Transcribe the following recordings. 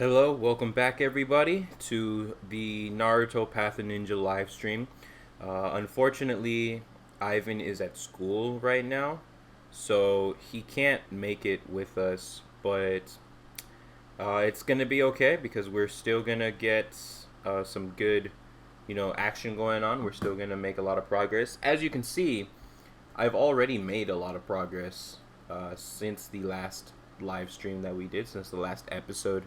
Hello, welcome back everybody to the Naruto Path of Ninja live stream. Unfortunately, Ivan is at school right now, so he can't make it with us, but it's gonna be okay because we're still gonna get some good, action going on. We're still gonna make a lot of progress. As you can see, I've already made a lot of progress since the last live stream that we did, since the last episode.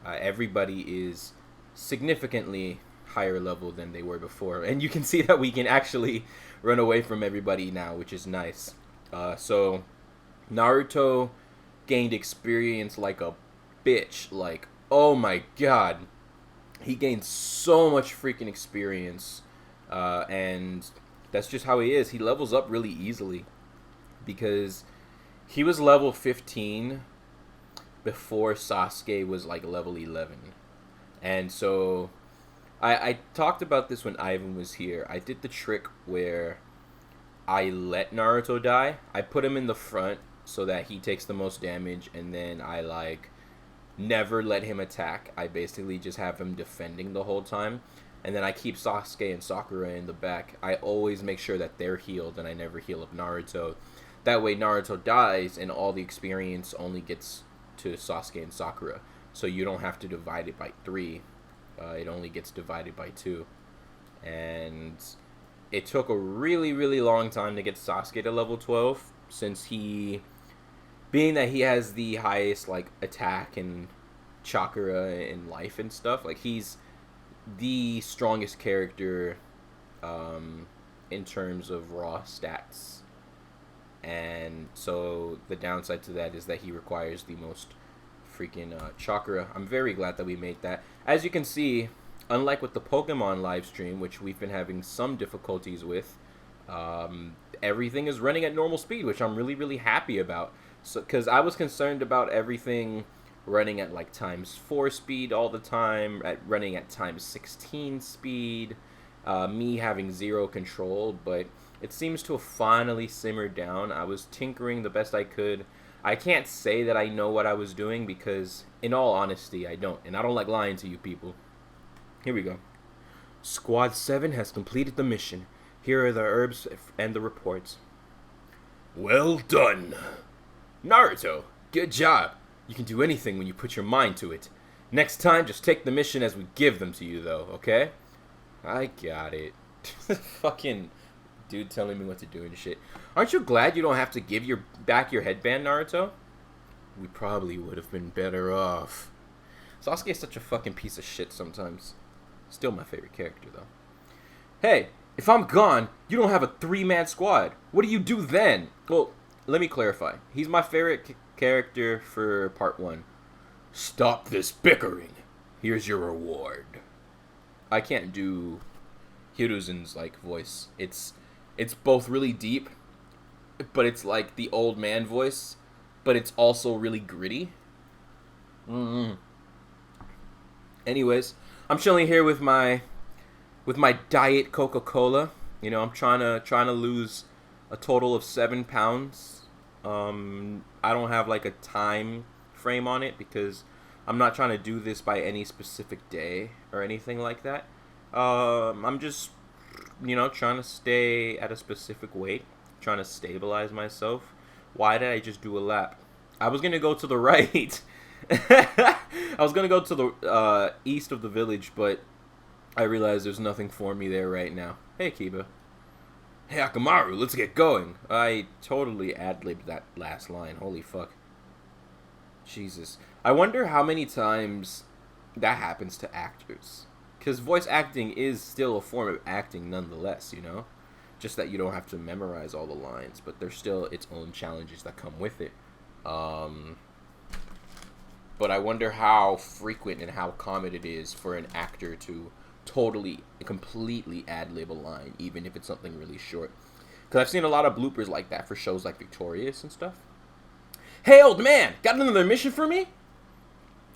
Everybody is significantly higher level than they were before, and you can see that we can actually run away from everybody now, which is nice. So Naruto gained experience like a bitch. Like, oh my god, he gained so much freaking experience, and that's just how he is. He levels up really easily because he was level 15 before Sasuke was like level 11. And so I talked about this when Ivan was here. I did the trick where I let Naruto die. I put him in the front so that he takes the most damage, and then I like never let him attack. I basically just have him defending the whole time. And then I keep Sasuke and Sakura in the back. I always make sure that they're healed and I never heal up Naruto. That way Naruto dies and all the experience only gets to Sasuke and Sakura. So you don't have to divide it by 3. It only gets divided by 2. And it took a really, really long time to get Sasuke to level 12, since being that he has the highest like attack and chakra and life and stuff, like he's the strongest character in terms of raw stats. And so the downside to that is that he requires the most freaking chakra. I'm very glad that we made that. As you can see, unlike with the Pokemon live stream, which we've been having some difficulties with, everything is running at normal speed, which I'm really, really happy about. So, because I was concerned about everything running at like ×4 speed all the time, running at ×16 speed, me having 0 control, but it seems to have finally simmered down. I was tinkering the best I could. I can't say that I know what I was doing because, in all honesty, I don't. And I don't like lying to you people. Here we go. Squad 7 has completed the mission. Here are the herbs and the reports. Well done. Naruto, good job. You can do anything when you put your mind to it. Next time, just take the mission as we give them to you, though, okay? I got it. Fucking dude telling me what to do and shit. Aren't you glad you don't have to give back your headband, Naruto? We probably would have been better off. Sasuke is such a fucking piece of shit sometimes. Still my favorite character, though. Hey, if I'm gone, you don't have a 3-man squad. What do you do then? Well, let me clarify. He's my favorite character for part 1. Stop this bickering. Here's your reward. I can't do Hiruzen's like voice. It's both really deep, but it's like the old man voice, but it's also really gritty. Anyways, I'm chilling here with my diet Coca-Cola. You know, I'm trying to lose a total of 7 pounds. I don't have like a time frame on it because I'm not trying to do this by any specific day or anything like that. I'm just, trying to stay at a specific weight, trying to stabilize myself. Why did I just do a lap? I was going to go to the right. I was going to go to the east of the village, but I realized there's nothing for me there right now. Hey, Kiba. Hey, Akamaru, let's get going. I totally ad-libbed that last line. Holy fuck. Jesus. I wonder how many times that happens to actors. Because voice acting is still a form of acting nonetheless, Just that you don't have to memorize all the lines, but there's still its own challenges that come with it. But I wonder how frequent and how common it is for an actor to completely ad-lib a line, even if it's something really short. Because I've seen a lot of bloopers like that for shows like Victorious and stuff. Hey, old man, got another mission for me?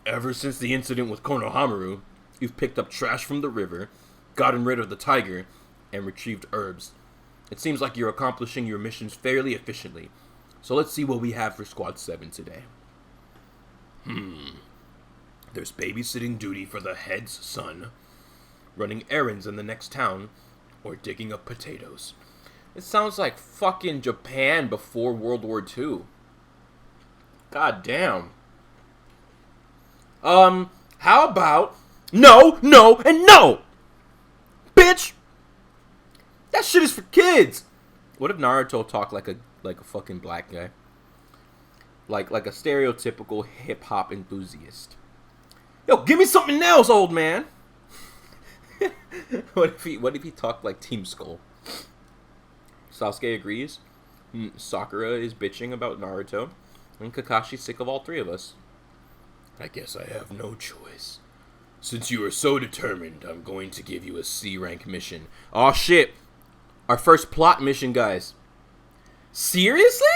Ever since the incident with Konohamaru, you've picked up trash from the river, gotten rid of the tiger, and retrieved herbs. It seems like you're accomplishing your missions fairly efficiently. So let's see what we have for Squad 7 today. There's babysitting duty for the head's son, running errands in the next town, or digging up potatoes. It sounds like fucking Japan before World War II. God damn. How about no, no, and no? Bitch! That shit is for kids! What if Naruto talked like a fucking black guy? Like a stereotypical hip hop enthusiast. Yo, give me something else, old man! What if he talked like Team Skull? Sasuke agrees. Sakura is bitching about Naruto. And Kakashi's sick of all three of us. I guess I have no choice. Since you are so determined, I'm going to give you a C rank mission. Aw shit! Our first plot mission, guys. Seriously?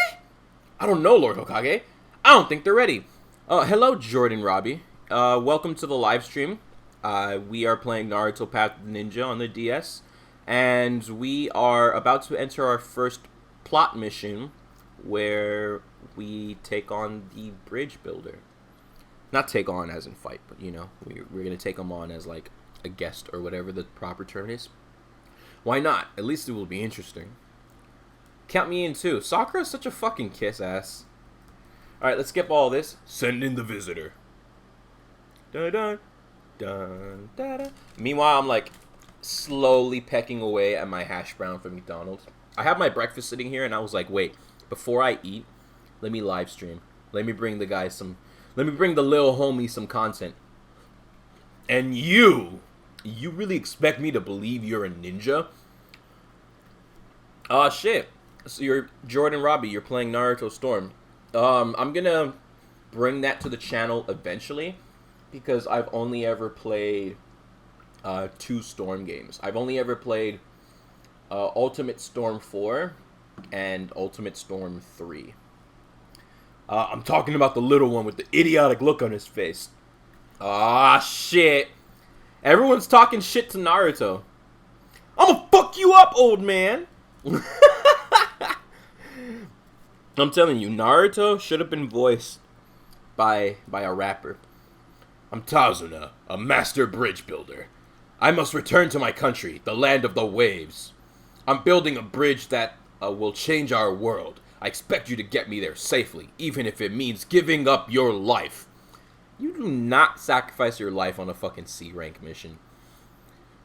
I don't know, Lord Hokage. I don't think they're ready. Hello, Jordan Robbie. Welcome to the live stream. We are playing Naruto Path of the Ninja on the DS. And we are about to enter our first plot mission where we take on the bridge builder. Not take on as in fight, but you know, we're going to take him on as like a guest or whatever the proper term is. Why not? At least it will be interesting. Count me in too. Sakura is such a fucking kiss ass. Alright, let's skip all this. Send in the visitor. Dun dun dun da da. Meanwhile, I'm like slowly pecking away at my hash brown from McDonald's. I have my breakfast sitting here and I was like, wait, before I eat, let me live stream. Let me bring the guys some, let me bring the little homie some content. And you really expect me to believe you're a ninja? Aw, shit. So you're Jordan Robbie, you're playing Naruto Storm. I'm gonna bring that to the channel eventually because I've only ever played 2 Storm games. I've only ever played Ultimate Storm 4 and Ultimate Storm 3. I'm talking about the little one with the idiotic look on his face. Ah, shit. Everyone's talking shit to Naruto. I'ma fuck you up, old man. I'm telling you, Naruto should have been voiced by a rapper. I'm Tazuna, a master bridge builder. I must return to my country, the land of the waves. I'm building a bridge that will change our world. I expect you to get me there safely, even if it means giving up your life. You do not sacrifice your life on a fucking C rank mission.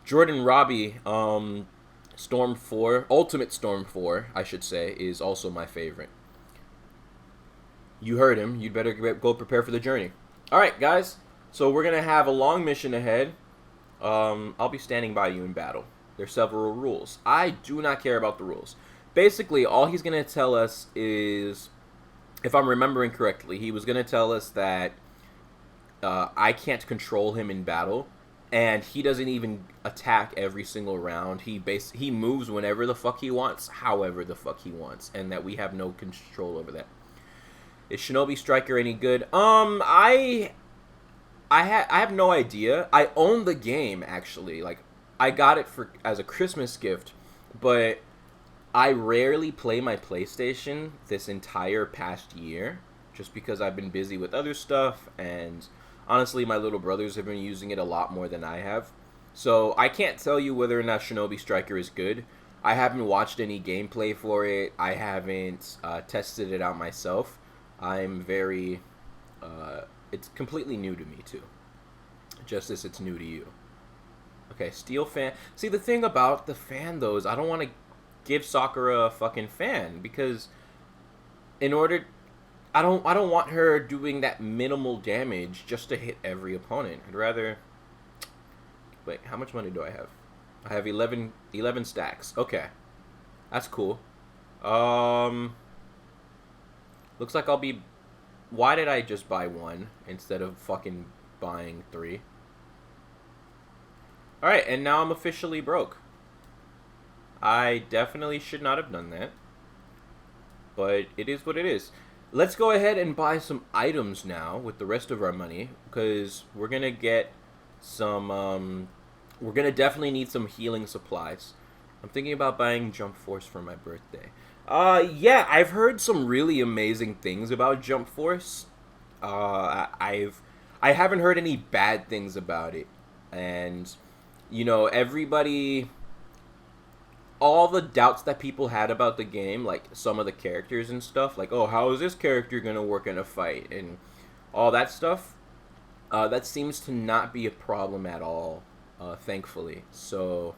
Jordan Robbie, Storm 4, Ultimate Storm 4, I should say, is also my favorite. You heard him. You'd better go prepare for the journey. Alright, guys. So we're going to have a long mission ahead. I'll be standing by you in battle. There's several rules. I do not care about the rules. Basically, all he's going to tell us is, if I'm remembering correctly, he was going to tell us that I can't control him in battle, and he doesn't even attack every single round. He moves whenever the fuck he wants, however the fuck he wants, and that we have no control over that. Is Shinobi Striker any good? I have no idea. I own the game, actually. Like, I got it as a Christmas gift, but I rarely play my PlayStation this entire past year, just because I've been busy with other stuff, and honestly, my little brothers have been using it a lot more than I have. So I can't tell you whether or not Shinobi Striker is good. I haven't watched any gameplay for it. I haven't tested it out myself. I'm very... it's completely new to me, too. Just as it's new to you. Okay, Steel Fan. See, the thing about the fan, though, is I don't want to give Sakura a fucking fan, because in order... I don't want her doing that minimal damage just to hit every opponent. I'd rather... Wait, how much money do I have? I have 11 stacks. Okay. That's cool. Looks like I'll be... Why did I just buy 1 instead of fucking buying 3? Alright, and now I'm officially broke. I definitely should not have done that. But it is what it is. Let's go ahead and buy some items now with the rest of our money, because we're going to get some... we're going to definitely need some healing supplies. I'm thinking about buying Jump Force for my birthday. Yeah, I've heard some really amazing things about Jump Force. I've I haven't heard any bad things about it. And, you know, everybody, all the doubts that people had about the game, like some of the characters and stuff, like, oh, how is this character going to work in a fight? And all that stuff, that seems to not be a problem at all, thankfully. So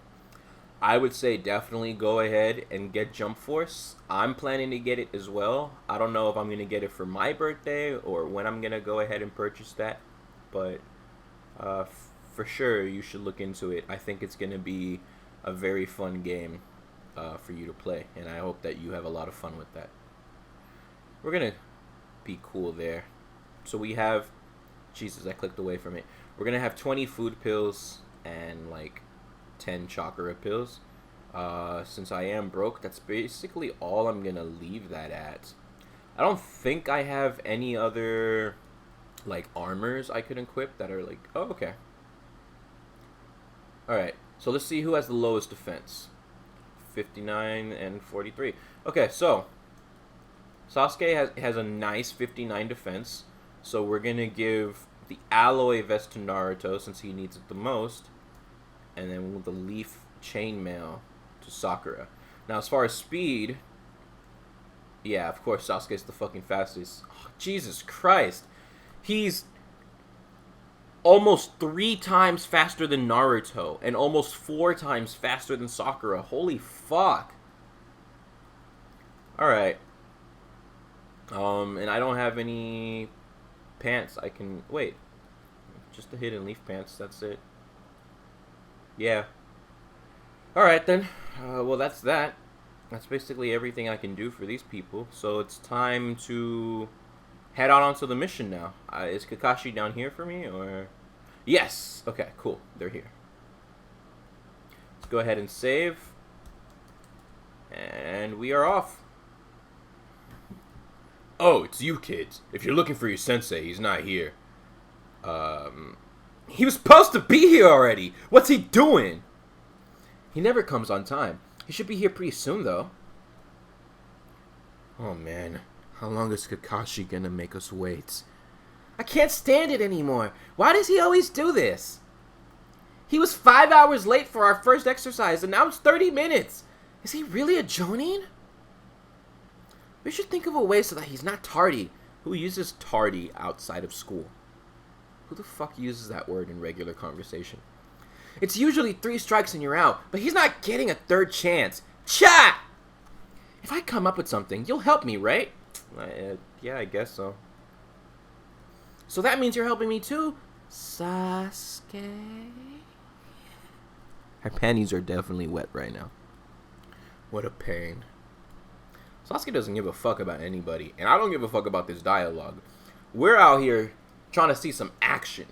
I would say definitely go ahead and get Jump Force. I'm planning to get it as well. I don't know if I'm going to get it for my birthday or when I'm going to go ahead and purchase that. But for sure, you should look into it. I think it's going to be a very fun game for you to play. And I hope that you have a lot of fun with that. We're going to be cool there. So we have... Jesus, I clicked away from it. We're going to have 20 food pills and like 10 chakra pills. Since I am broke, that's basically all I'm going to leave that at. I don't think I have any other like armors I could equip that are like... Oh, okay. Alright, so let's see who has the lowest defense. 59 and 43. Okay, so Sasuke has a nice 59 defense. So we're going to give the alloy vest to Naruto since he needs it the most. And then the leaf chainmail to Sakura. Now, as far as speed, yeah, of course, Sasuke's the fucking fastest. Oh, Jesus Christ. He's almost 3 times faster than Naruto and almost 4 times faster than Sakura. Holy fuck. Alright. And I don't have any pants I can... Wait. Just the hidden leaf pants, that's it. Yeah. Alright then. Well, that's that. That's basically everything I can do for these people. So it's time to head out onto the mission now. Is Kakashi down here for me, or... Yes! Okay, cool. They're here. Let's go ahead and save. And we are off. Oh, it's you kids. If you're looking for your sensei, he's not here. He was supposed to be here already. What's he doing? He never comes on time. He should be here pretty soon, though. Oh, man. How long is Kakashi gonna make us wait? I can't stand it anymore. Why does he always do this? He was 5 hours late for our first exercise, and now it's 30 minutes. Is he really a Jonin? We should think of a way so that he's not tardy. Who uses tardy outside of school? Who the fuck uses that word in regular conversation? It's usually 3 strikes and you're out, but he's not getting a third chance. Chat! If I come up with something, you'll help me, right? Yeah, I guess so. So that means you're helping me too, Sasuke? Her panties are definitely wet right now. What a pain. Sasuke doesn't give a fuck about anybody, and I don't give a fuck about this dialogue. We're out here trying to see some action.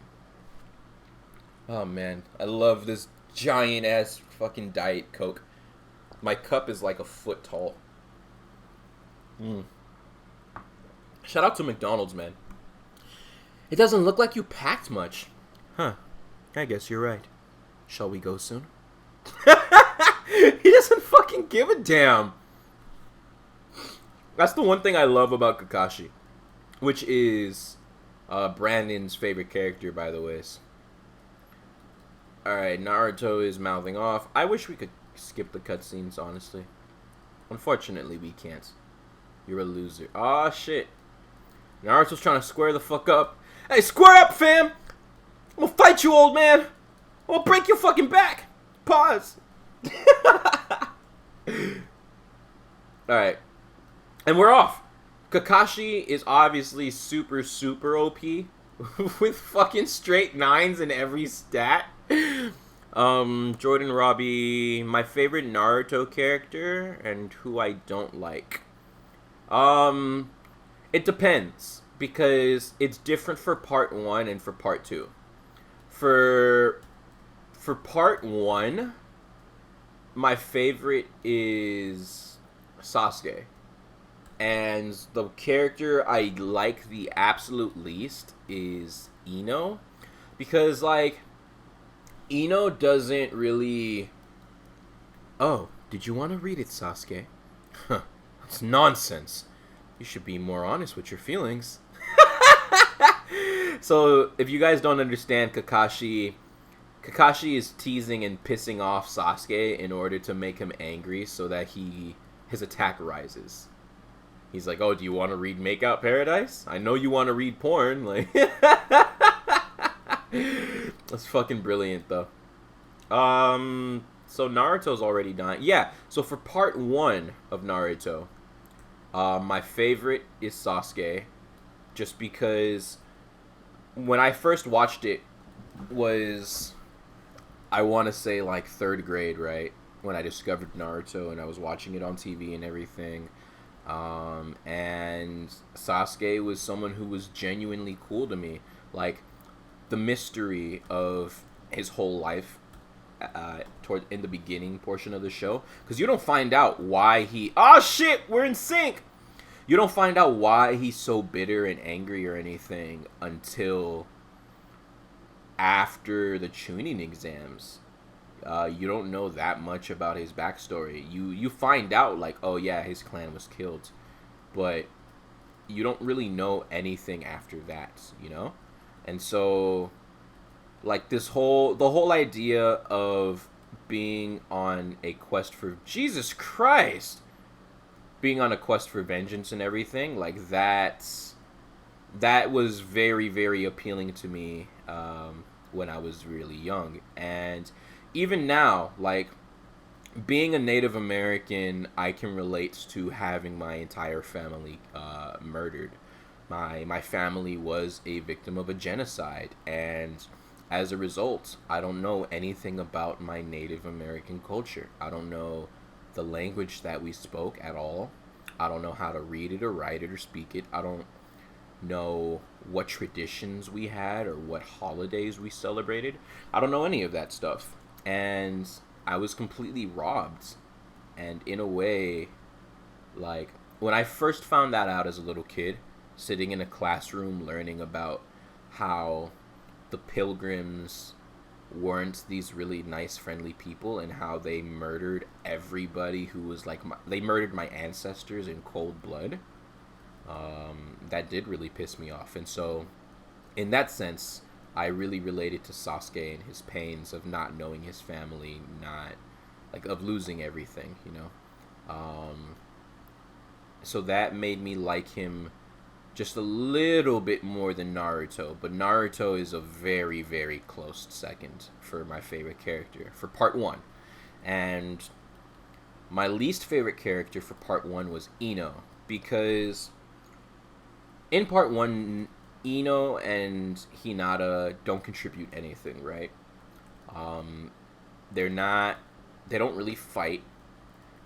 Oh man, I love this giant ass fucking Diet Coke. My cup is like a foot tall. Shout out to McDonald's, man. It doesn't look like you packed much. Huh, I guess you're right. Shall we go soon? He doesn't fucking give a damn. That's the one thing I love about Kakashi, which is Brandon's favorite character, by the way. Alright, Naruto is mouthing off. I wish we could skip the cutscenes, honestly. Unfortunately, we can't. You're a loser. Aw, shit. Naruto's trying to square the fuck up. Hey, square up, fam! I'm gonna fight you, old man! I'm gonna break your fucking back! Pause. Alright. And we're off. Kakashi is obviously super, super OP. With fucking straight 9s in every stat. Jordan Robbie, my favorite Naruto character, and who I don't like. It depends, because it's different for part 1 and for part 2. For part 1, my favorite is Sasuke. And the character I like the absolute least is Ino. Because, like, Ino doesn't really... Oh, did you want to read it, Sasuke? Huh, that's nonsense. You should be more honest with your feelings. So if you guys don't understand, Kakashi is teasing and pissing off Sasuke in order to make him angry so that his attack rises. He's like, "Oh, do you want to read Makeout Paradise? I know you want to read porn." Like, that's fucking brilliant, though. So Naruto's already done. Yeah. So for part 1 of Naruto, my favorite is Sasuke, just because when I first watched it was, I want to say, like 3rd grade, right? When I discovered Naruto and I was watching it on TV and everything. And Sasuke was someone who was genuinely cool to me. Like, the mystery of his whole life toward in the beginning portion of the show, because you don't find out why he... Oh, shit! We're in sync! You don't find out why he's so bitter and angry or anything until after the Chunin exams. You don't know that much about his backstory. You find out, like, oh yeah, his clan was killed, but you don't really know anything after that, you know? And so, like, the whole idea of being on a quest for... Jesus Christ! Being on a quest for vengeance and everything, like, that was very, very appealing to me when I was really young. And even now, like, being a Native American, I can relate to having my entire family murdered. My family was a victim of a genocide, and as a result, I don't know anything about my Native American culture. I don't know the language that we spoke at all. I don't know how to read it or write it or speak it. I don't know what traditions we had or what holidays we celebrated. I don't know any of that stuff. And I was completely robbed. And in a way, like, when I first found that out as a little kid, sitting in a classroom learning about how the Pilgrims weren't these really nice, friendly people, and how they murdered everybody who was like... they murdered my ancestors in cold blood. That did really piss me off. And so, in that sense, I really related to Sasuke and his pains of not knowing his family, of losing everything, you know? So that made me like him just a little bit more than Naruto, but Naruto is a very, very close second for my favorite character for part 1. And my least favorite character for part 1 was Ino, because in part 1, Ino and Hinata don't contribute anything, right? They don't really fight,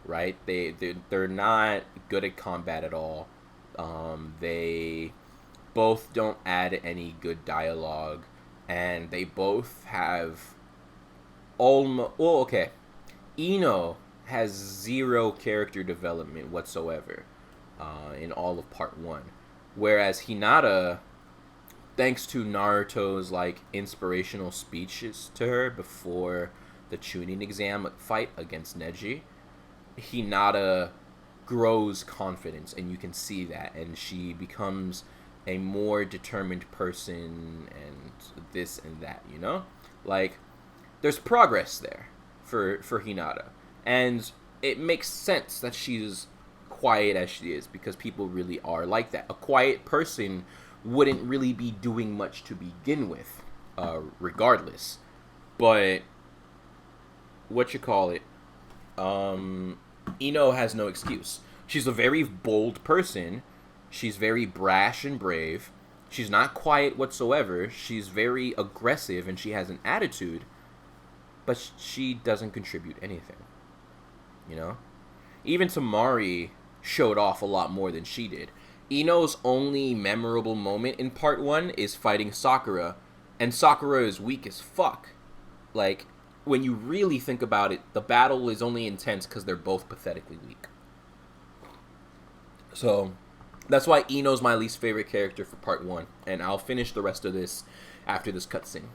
right? They're not good at combat at all. They both don't add any good dialogue, and they both have Ino has 0 character development whatsoever in all of part 1, whereas Hinata, thanks to Naruto's like inspirational speeches to her before the Chunin exam fight against Neji, Hinata grows confidence, and you can see that, and she becomes a more determined person, and this and that, you know? Like, there's progress there for Hinata, and it makes sense that she's quiet as she is, because people really are like that. A quiet person wouldn't really be doing much to begin with, regardless. But Ino has no excuse. She's a very bold person. She's very brash and brave. She's not quiet whatsoever. She's very aggressive, and she has an attitude, but she doesn't contribute anything, you know? Even Tamari showed off a lot more than she did. Ino's only memorable moment in part 1 is fighting Sakura, and Sakura is weak as fuck. Like, when you really think about it, the battle is only intense because they're both pathetically weak. So, that's why Ino's my least favorite character for part 1, and I'll finish the rest of this after this cutscene.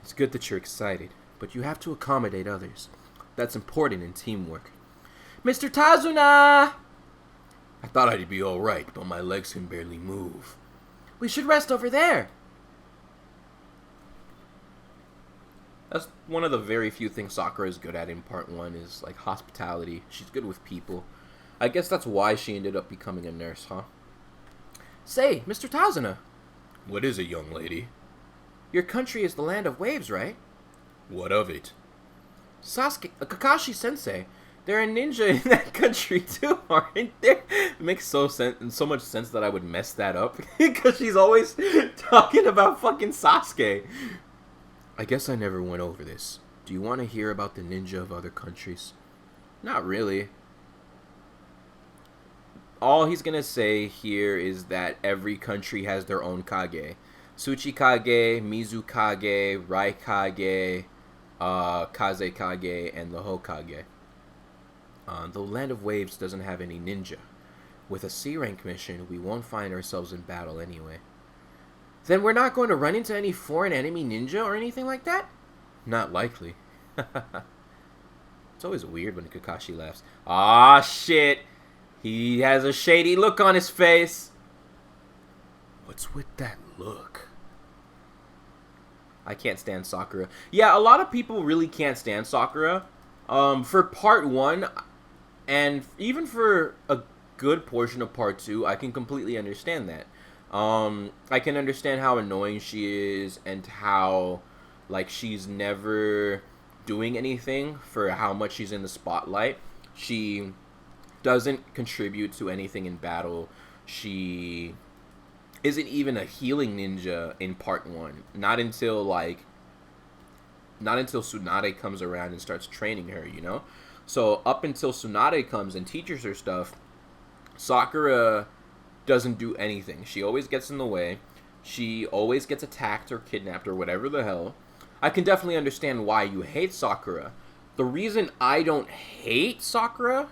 It's good that you're excited, but you have to accommodate others. That's important in teamwork. Mr. Tazuna! I thought I'd be alright, but my legs can barely move. We should rest over there. That's one of the very few things Sakura is good at in part 1 is, like, hospitality. She's good with people. I guess that's why she ended up becoming a nurse, huh? Say, Mr. Tazuna. What is it, young lady? Your country is the land of waves, right? What of it? Sasuke, Kakashi-sensei. There are ninja in that country too, aren't there? It makes so much sense that I would mess that up. Because she's always talking about fucking Sasuke. I guess I never went over this. Do you want to hear about the ninja of other countries? Not really. All he's going to say here is that every country has their own Kage. Tsuchikage, Mizukage, Raikage, Kazekage, and the Hokage. The Land of Waves doesn't have any ninja. With a C-rank mission, we won't find ourselves in battle anyway. Then we're not going to run into any foreign enemy ninja or anything like that? Not likely. It's always weird when Kakashi laughs. Ah, shit! He has a shady look on his face. What's with that look? I can't stand Sakura. Yeah, a lot of people really can't stand Sakura. For part 1, and even for a good portion of part 2, I can completely understand that. I can understand how annoying she is and how, like, she's never doing anything for how much she's in the spotlight. She doesn't contribute to anything in battle. She isn't even a healing ninja in part 1. Not until Tsunade comes around and starts training her, you know? So up until Tsunade comes and teaches her stuff, Sakura doesn't do anything. She always gets in the way. She always gets attacked or kidnapped or whatever the hell. I can definitely understand why you hate Sakura. The reason I don't hate Sakura,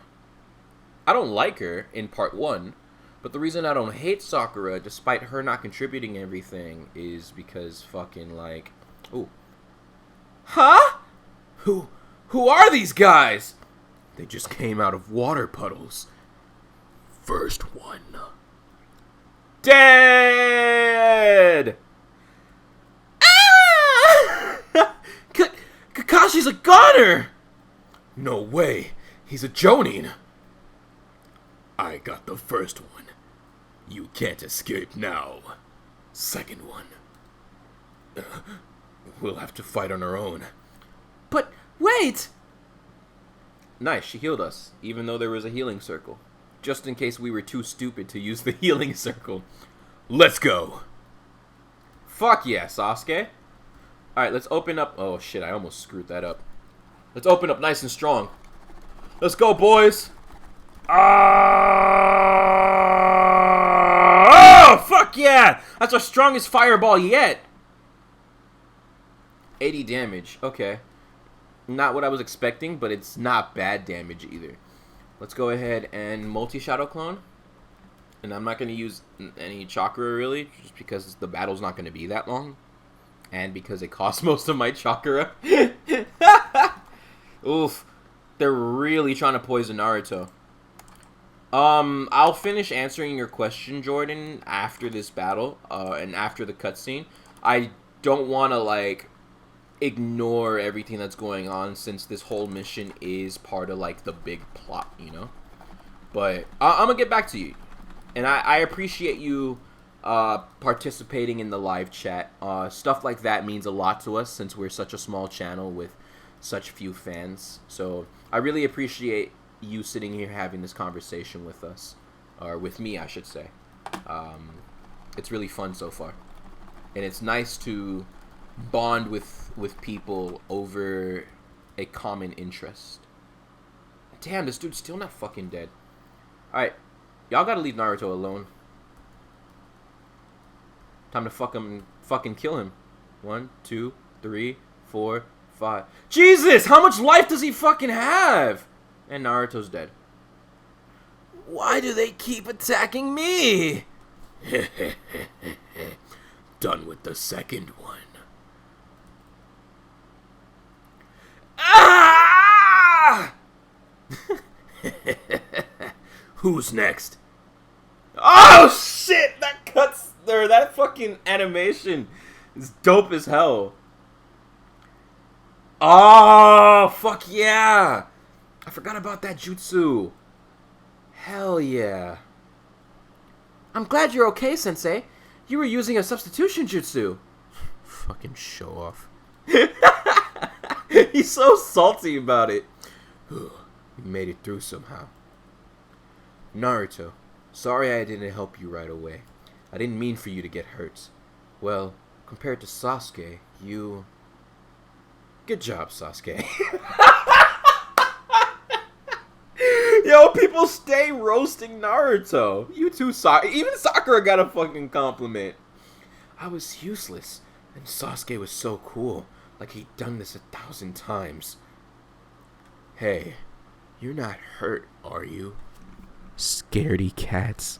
I don't like her in part 1, but the reason I don't hate Sakura, despite her not contributing everything, is because fucking, like... Ooh. Huh? Who are these guys? They just came out of water puddles. First one. Dead! Ah! Kakashi's a goner! No way. He's a Jonin. I got the first one. You can't escape now. Second one. We'll have to fight on our own. But wait! Nice, she healed us, even though there was a healing circle. Just in case we were too stupid to use the healing circle. Let's go! Fuck yeah, Sasuke. Alright, let's open up... Oh shit, I almost screwed that up. Let's open up nice and strong. Let's go, boys! Oh, fuck yeah! That's our strongest fireball yet! 80 damage, okay. Not what I was expecting, but it's not bad damage either. Let's go ahead and multi-shadow clone. And I'm not going to use any chakra really, just because the battle's not going to be that long. And because it costs most of my chakra. Oof. They're really trying to poison Naruto. I'll finish answering your question, Jordan, after this battle, and after the cutscene. I don't want to, like, ignore everything that's going on, since this whole mission is part of, like, the big plot, you know? But, I'm gonna get back to you. And I appreciate you, participating in the live chat. Stuff like that means a lot to us, since we're such a small channel with such few fans. So, I really appreciate you sitting here having this conversation with us, or with me, I should say. It's really fun so far, and it's nice to bond with people over a common interest. Damn, this dude's still not fucking dead. Alright, y'all gotta leave Naruto alone. Time to fucking kill him. 1, 2, 3, 4, 5. Jesus, how much life does he fucking have? And Naruto's dead. Why do they keep attacking me? Done with the second one. Ah! Who's next? Oh shit! That fucking animation is dope as hell. Oh, fuck yeah! I forgot about that jutsu. Hell yeah. I'm glad you're okay, Sensei. You were using a substitution jutsu. Fucking show off. He's so salty about it. You made it through somehow. Naruto, sorry I didn't help you right away. I didn't mean for you to get hurt. Well, compared to Sasuke, you... Good job, Sasuke. Yo, people stay roasting Naruto. You too, even Sakura got a fucking compliment. I was useless, and Sasuke was so cool. Like he'd done this 1,000 times. Hey, you're not hurt, are you? Scaredy cats.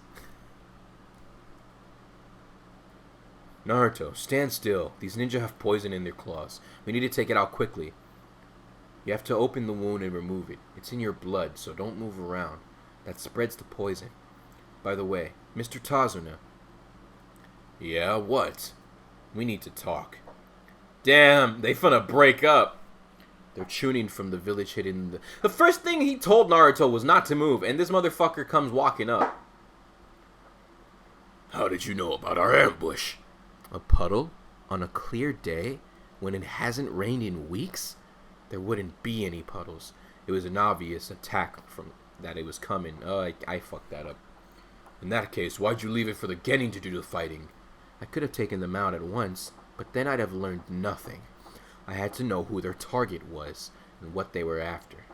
Naruto, stand still. These ninja have poison in their claws. We need to take it out quickly. You have to open the wound and remove it. It's in your blood, so don't move around. That spreads the poison. By the way, Mr. Tazuna. Yeah, what? We need to talk. Damn, they finna break up. They're tuning from the village hidden in the... The first thing he told Naruto was not to move, and this motherfucker comes walking up. How did you know about our ambush? A puddle? On a clear day? When it hasn't rained in weeks? There wouldn't be any puddles. It was an obvious attack from that it was coming. Oh, I fucked that up. In that case, why'd you leave it for the Genin to do the fighting? I could have taken them out at once, but then I'd have learned nothing. I had to know who their target was and what they were after.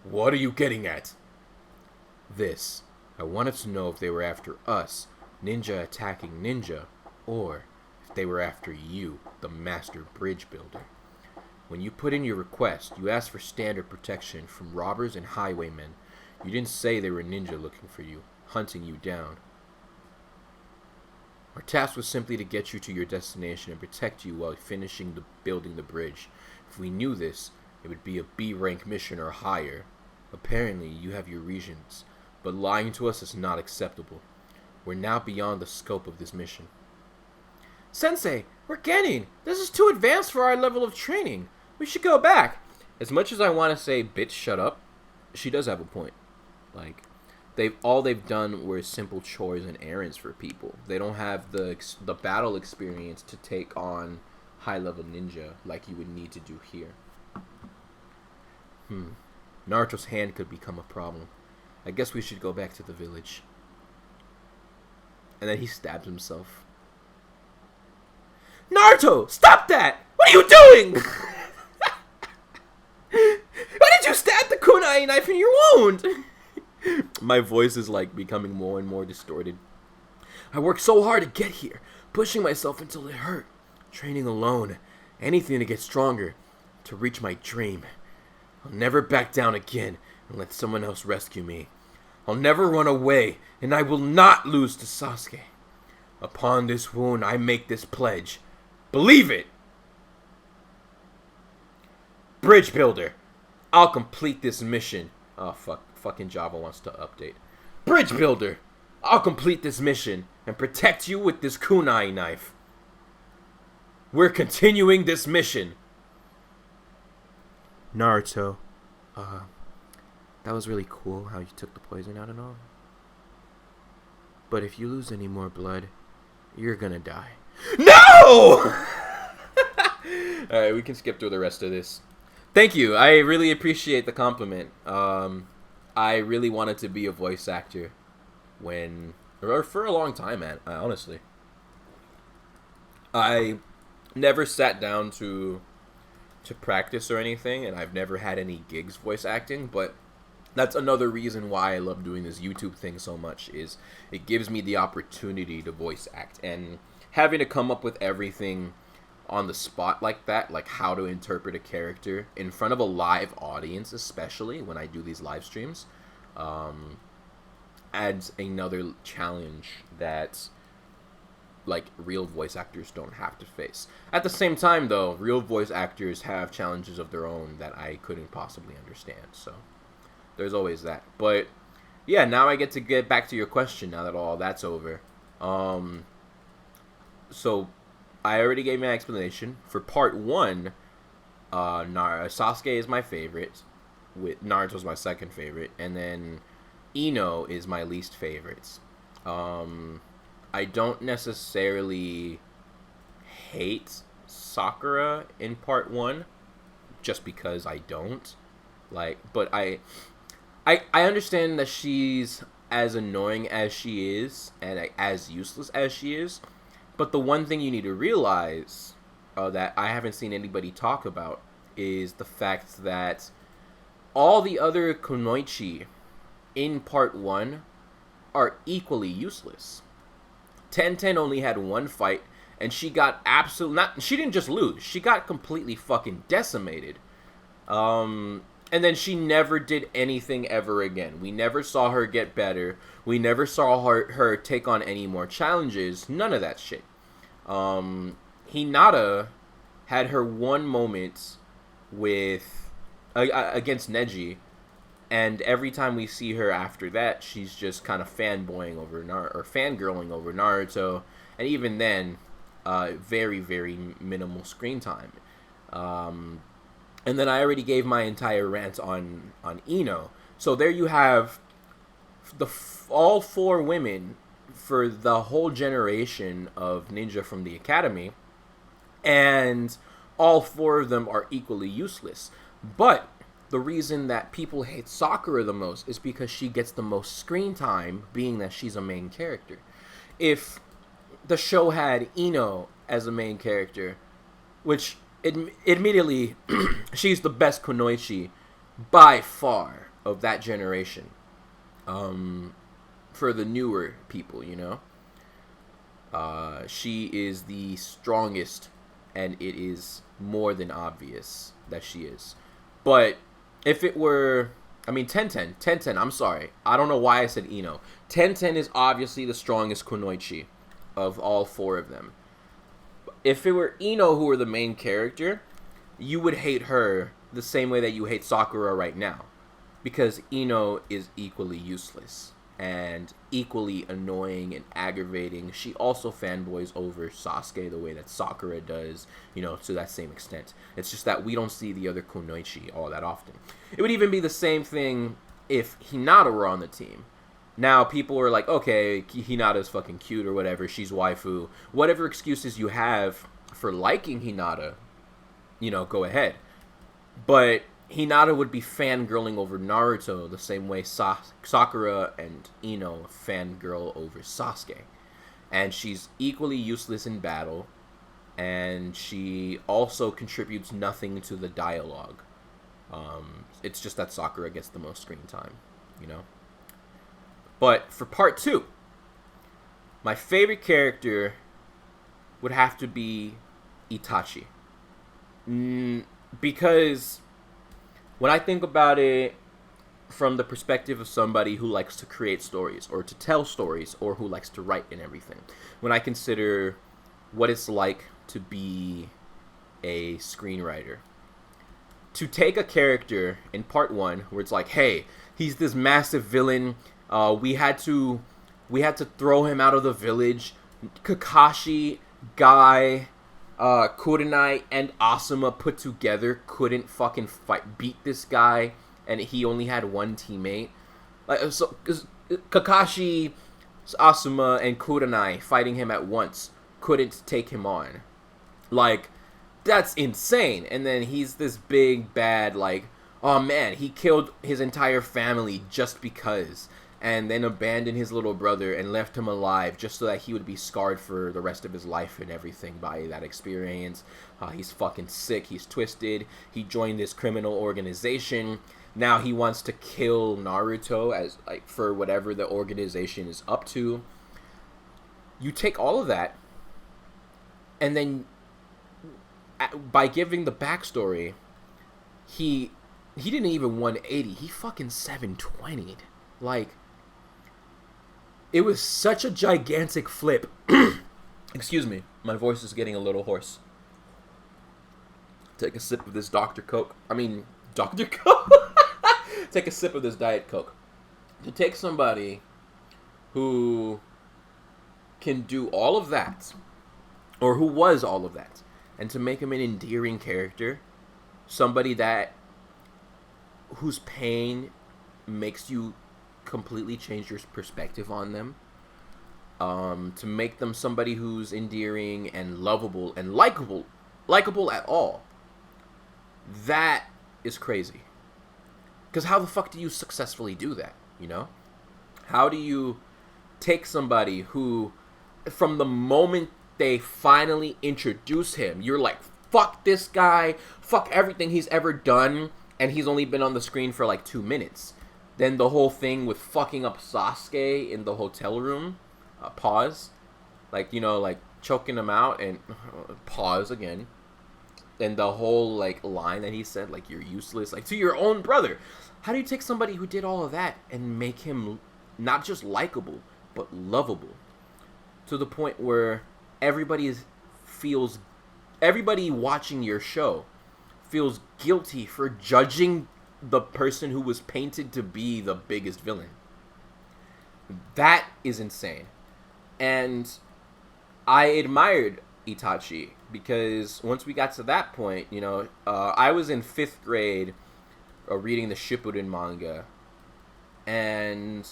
What are you getting at? This. I wanted to know if they were after us, ninja attacking ninja, or if they were after you, the master bridge builder. When you put in your request, you asked for standard protection from robbers and highwaymen. You didn't say they were ninja looking for you, hunting you down. Our task was simply to get you to your destination and protect you while finishing building the bridge. If we knew this, it would be a B rank mission or higher. Apparently, you have your reasons, but lying to us is not acceptable. We're now beyond the scope of this mission. Sensei, we're getting. This is too advanced for our level of training. We should go back. As much as I want to say, bitch, shut up, she does have a point. Like, they've done were simple chores and errands for people. They don't have the battle experience to take on high-level ninja like you would need to do here. Naruto's hand could become a problem. I guess we should go back to the village. And then he stabs himself. Naruto, stop that! What are you doing? Why did you stab the kunai knife in your wound? My voice is like becoming more and more distorted. I worked so hard to get here, pushing myself until it hurt. Training alone, anything to get stronger, to reach my dream. I'll never back down again and let someone else rescue me. I'll never run away, and I will not lose to Sasuke. Upon this wound, I make this pledge. Believe it! Bridge builder, I'll complete this mission. Oh, fuck. Fucking Java wants to update. Bridge builder, I'll complete this mission and protect you with this kunai knife. We're continuing this mission. Naruto, that was really cool how you took the poison out and all. But if you lose any more blood, you're gonna die. No! Alright, we can skip through the rest of this. Thank you. I really appreciate the compliment. I really wanted to be a voice actor for a long time, man, honestly. I never sat down to practice or anything, and I've never had any gigs voice acting, but that's another reason why I love doing this YouTube thing so much, is it gives me the opportunity to voice act, and having to come up with everything on the spot like that, like how to interpret a character in front of a live audience, especially when I do these live streams, adds another challenge that like real voice actors don't have to face. At the same time though, real voice actors have challenges of their own that I couldn't possibly understand, so there's always that. But yeah, now I get to get back to your question now that all that's over. So I already gave my explanation. For part 1, Sasuke is my favorite. With Naruto's my second favorite, and then Ino is my least favorite. Um, I don't necessarily hate Sakura in part one, just because I don't but I understand that she's as annoying as she is and as useless as she is. But the one thing you need to realize that I haven't seen anybody talk about is the fact that all the other kunoichi in part one are equally useless. Ten only had one fight, and she got absolute not. She didn't just lose; she got completely fucking decimated. And then she never did anything ever again. We never saw her get better. We never saw her take on any more challenges. None of that shit. Hinata had her one moment with against Neji, and every time we see her after that, she's just kind of fanboying over or fangirling over Naruto, and even then, very very minimal screen time. And then I already gave my entire rant on Ino. So there you have all four women for the whole generation of ninja from the academy, and all four of them are equally useless. But the reason that people hate Sakura the most is because she gets the most screen time, being that she's a main character. If the show had Ino as a main character, which admittedly she's the best kunoichi by far of that generation, for the newer people, she is the strongest, and it is more than obvious that she is. But if it were, I mean, Ten, I'm sorry, I don't know why I said Ino. Ten is obviously the strongest kunoichi of all four of them. If it were Ino who were the main character, you would hate her the same way that you hate Sakura right now, because Ino is equally useless and equally annoying and aggravating. She also fanboys over Sasuke the way that Sakura does, to that same extent. It's just that we don't see the other kunoichi all that often. It would even be the same thing if Hinata were on the team. Now, people are like, okay, Hinata's fucking cute or whatever, she's waifu. Whatever excuses you have for liking Hinata, go ahead. But Hinata would be fangirling over Naruto the same way Sakura and Ino fangirl over Sasuke. And she's equally useless in battle, and she also contributes nothing to the dialogue. It's just that Sakura gets the most screen time, But for part 2, my favorite character would have to be Itachi. Because when I think about it from the perspective of somebody who likes to create stories or to tell stories or who likes to write and everything, when I consider what it's like to be a screenwriter, to take a character in part 1 where it's like, hey, he's this massive villain, we had to throw him out of the village, Kakashi, Guy, Kurenai, and Asuma put together couldn't fucking beat this guy, and he only had one teammate. So Kakashi, Asuma, and Kurenai fighting him at once couldn't take him on. That's insane. And then he's this big bad, oh man, he killed his entire family just because, and then abandoned his little brother and left him alive just so that he would be scarred for the rest of his life and everything by that experience. He's fucking sick. He's twisted. He joined this criminal organization. Now he wants to kill Naruto as for whatever the organization is up to. You take all of that, and then by giving the backstory, he didn't even 180. He fucking 720'd. It was such a gigantic flip. Excuse me, my voice is getting a little hoarse. Take a sip of this Dr. Coke. Dr. Coke? Take a sip of this Diet Coke. To take somebody who can do all of that, or who was all of that, and to make him an endearing character somebody that whose pain makes you completely change your perspective on them. To make them somebody who's endearing and lovable and likable at all. That is crazy. Because how the fuck do you successfully do that? You know, how do you take somebody who, from the moment they finally introduce him, you're like, fuck this guy, fuck everything he's ever done, and he's only been on the screen for like 2 minutes. Then the whole thing with fucking up Sasuke in the hotel room, pause, like, you know, like choking him out and pause again. And the whole like line that he said, like, you're useless, like, to your own brother. How do you take somebody who did all of that and make him not just likable but lovable, to the point where feels everybody watching your show feels guilty for judging the person who was painted to be the biggest villain? That is insane. And I admired Itachi because once we got to that point, you know, I was in 5th grade reading the Shippuden manga, and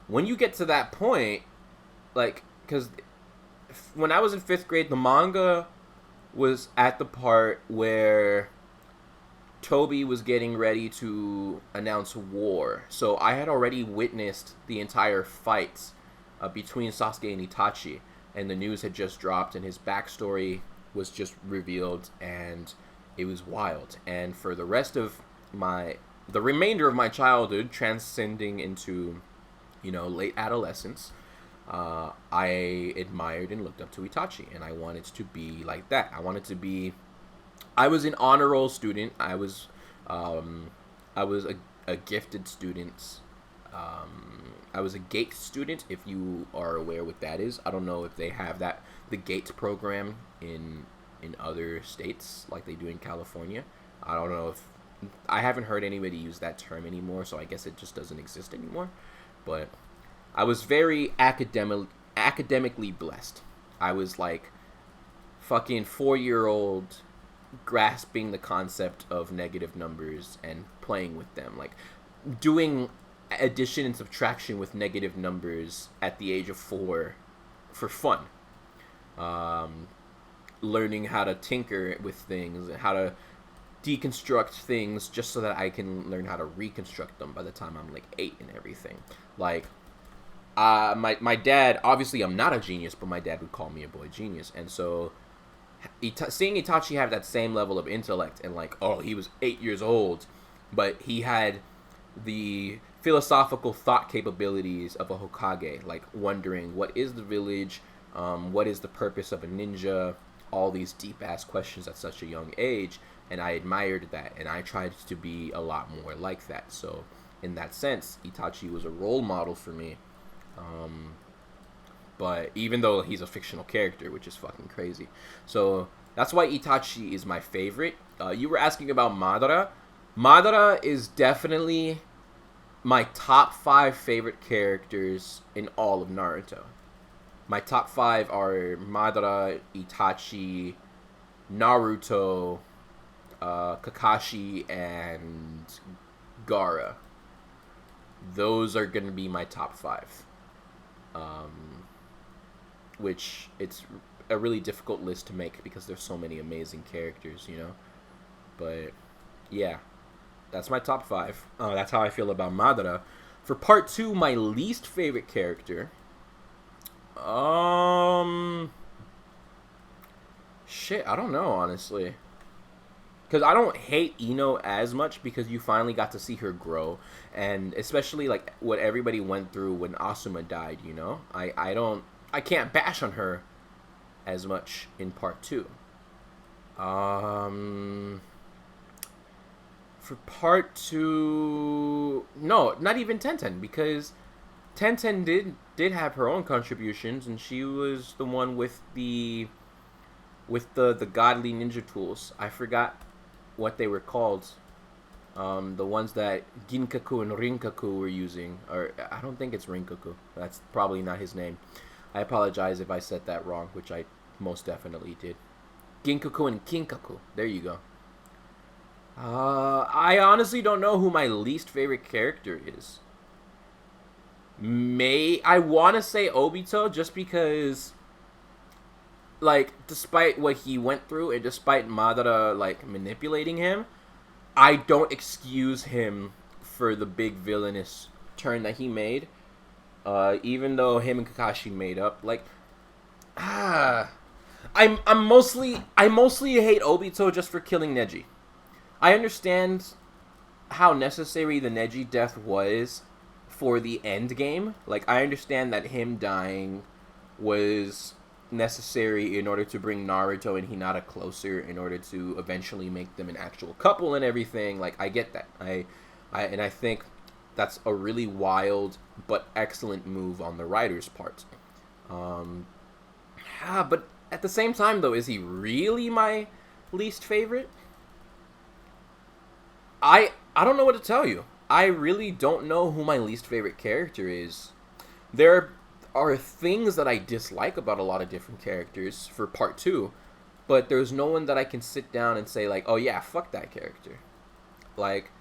when you get to that point, like, because when I was in 5th grade, the manga was at the part where Toby was getting ready to announce war. So I had already witnessed the entire fight between Sasuke and Itachi, and the news had just dropped, and his backstory was just revealed, and it was wild. And for the remainder of my childhood, transcending into, you know, late adolescence, I admired and looked up to Itachi, and I wanted to be like that. I was an honor roll student. I was a gifted student. I was a GATE student, if you are aware what that is. I don't know if they have the GATE program in other states like they do in California. I don't know if I haven't heard anybody use that term anymore, so I guess it just doesn't exist anymore. But I was very academically blessed. I was like fucking 4-year-old grasping the concept of negative numbers and playing with them, like doing addition and subtraction with negative numbers at the age of 4 for fun. Learning how to tinker with things, how to deconstruct things, just so that I can learn how to reconstruct them by the time I'm like 8 and everything. Like, my dad, obviously I'm not a genius, but my dad would call me a boy genius, and so seeing Itachi have that same level of intellect, and like, oh, he was 8 years old, but he had the philosophical thought capabilities of a Hokage, like wondering what is the village, what is the purpose of a ninja, all these deep ass questions at such a young age, and I admired that, and I tried to be a lot more like that. So in that sense, Itachi was a role model for me. But even though he's a fictional character, which is fucking crazy. So that's why Itachi is my favorite. You were asking about Madara. Madara is definitely my top 5 favorite characters in all of Naruto. My top 5 are Madara, Itachi, Naruto, Kakashi, and Gaara. Those are going to be my top 5. Which it's a really difficult list to make because there's so many amazing characters, you know. But yeah, that's my top 5. That's how I feel about Madara. For part 2, my least favorite character. Shit, I don't know, honestly. Because I don't hate Ino as much because you finally got to see her grow. And especially, like, what everybody went through when Asuma died, you know? I can't bash on her as much in part 2. For part 2... No, not even Tenten, because Tenten did have her own contributions, and she was the one with the godly ninja tools. I forgot what they were called. The ones that Ginkaku and Rinkaku were using. Or I don't think it's Rinkaku. That's probably not his name. I apologize if I said that wrong, which I most definitely did. Ginkaku and Kinkaku. There you go. I honestly don't know who my least favorite character is. I want to say Obito just because, like, despite what he went through and despite Madara like manipulating him, I don't excuse him for the big villainous turn that he made. Even though him and Kakashi made up, like, ah, I mostly hate Obito just for killing Neji. I understand how necessary the Neji death was for the end game. Like, I understand that him dying was necessary in order to bring Naruto and Hinata closer, in order to eventually make them an actual couple and everything. Like, I get that. I think that's a really wild but excellent move on the writer's part. Um, but at the same time, though, is he really my least favorite? I don't know what to tell you. I really don't know who my least favorite character is. There are things that I dislike about a lot of different characters for part 2, but there's no one that I can sit down and say like, "Oh yeah, fuck that character." Like,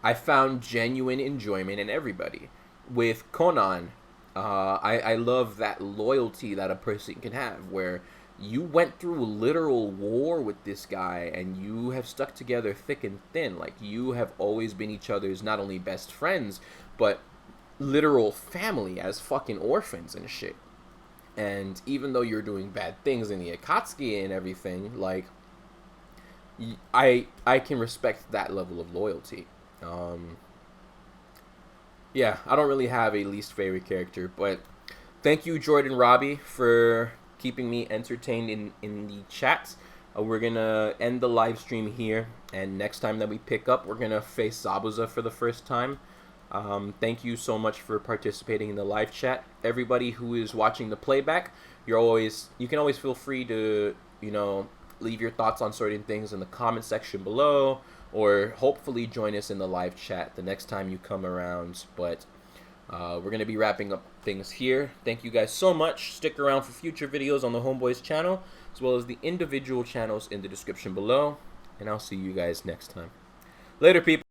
I found genuine enjoyment in everybody. With Conan, I love that loyalty that a person can have, where you went through literal war with this guy and you have stuck together thick and thin. Like, you have always been each other's not only best friends, but literal family as fucking orphans and shit. And even though you're doing bad things in the Akatsuki and everything, like, I can respect that level of loyalty. Um, yeah, I don't really have a least favorite character, but thank you, Jordan Robbie, for keeping me entertained in the chats. We're gonna end the live stream here, and next time that we pick up, we're gonna face Zabuza for the first time. Thank you so much for participating in the live chat. Everybody who is watching the playback, you can always feel free to, leave your thoughts on certain things in the comment section below, or hopefully join us in the live chat the next time you come around. But we're going to be wrapping up things here. Thank you guys so much. Stick around for future videos on the Homeboys channel, as well as the individual channels in the description below. And I'll see you guys next time. Later, people.